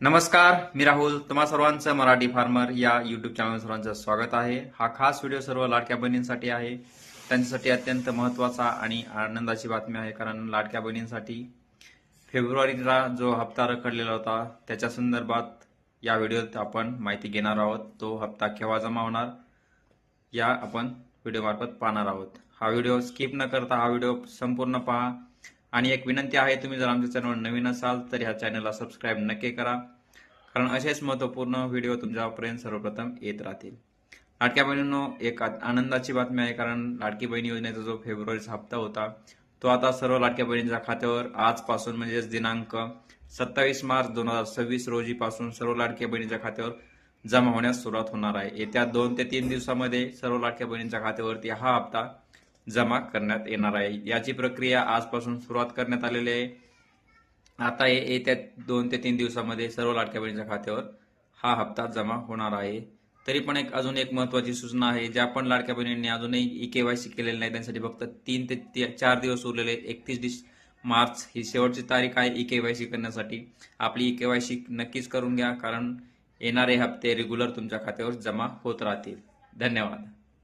नमस्कार, मी राहुल. तुम्हा सर्वांचं मराठी फार्मर या युट्यूब चॅनल सर्वांचं स्वागत आहे. हा खास व्हिडिओ सर्व लाडक्या बहिणींसाठी आहे. त्यांच्यासाठी अत्यंत महत्त्वाचा आणि आनंदाची बातमी आहे, कारण लाडक्या बहिणींसाठी फेब्रुवारीचा जो हप्ता रखडलेला होता त्याच्या संदर्भात या व्हिडिओत आपण माहिती घेणार आहोत. तो हप्ता केव्हा जमा होणार या आपण व्हिडिओ मार्फत पाहणार आहोत. हा व्हिडिओ स्किप न करता हा व्हिडिओ संपूर्ण पहा. आणि एक विनंती आहे, तुम्ही जर आमच्या चॅनलवर नवीन असाल तर ह्या चॅनलला सबस्क्राईब नक्की करा, कारण असेच महत्त्वपूर्ण व्हिडिओ तुमच्यापर्यंत सर्वप्रथम येत राहतील. लाडक्या बहिणींनो, एक आनंदाची बातमी आहे, कारण लाडकी बहिणी योजनेचा जो फेब्रुवारीचा हप्ता होता तो आता सर्व लाडक्या बहिणींच्या खात्यावर आजपासून म्हणजेच दिनांक 27 मार्च 2026 रोजीपासून सर्व लाडक्या बहिणींच्या खात्यावर जमा होण्यास सुरुवात होणार आहे. येत्या 2 ते 3 दिवसामध्ये सर्व लाडक्या बहिणींच्या खात्यावरती हा हप्ता जमा करण्यात येणार आहे. याची प्रक्रिया आजपासून सुरुवात करण्यात आलेली आहे. आता येत्या 2 ते 3 दिवसामध्ये सर्व लाडक्या बहिणीच्या खात्यावर हा हप्ता जमा होणार आहे. तरी पण अजून एक महत्त्वाची सूचना आहे, ज्या पण लाडक्या बहिणींनी अजूनही केवायसी केलेली नाही त्यांसाठी फक्त 3 ते 4 दिवस उरलेले. 31 मार्च ही शेवटची तारीख आहे केवायसी करण्यासाठी. आपली केवायसी नक्कीच करून घ्या, कारण येणारे हप्ते रेग्युलर तुमच्या खात्यावर जमा होत राहतील. धन्यवाद.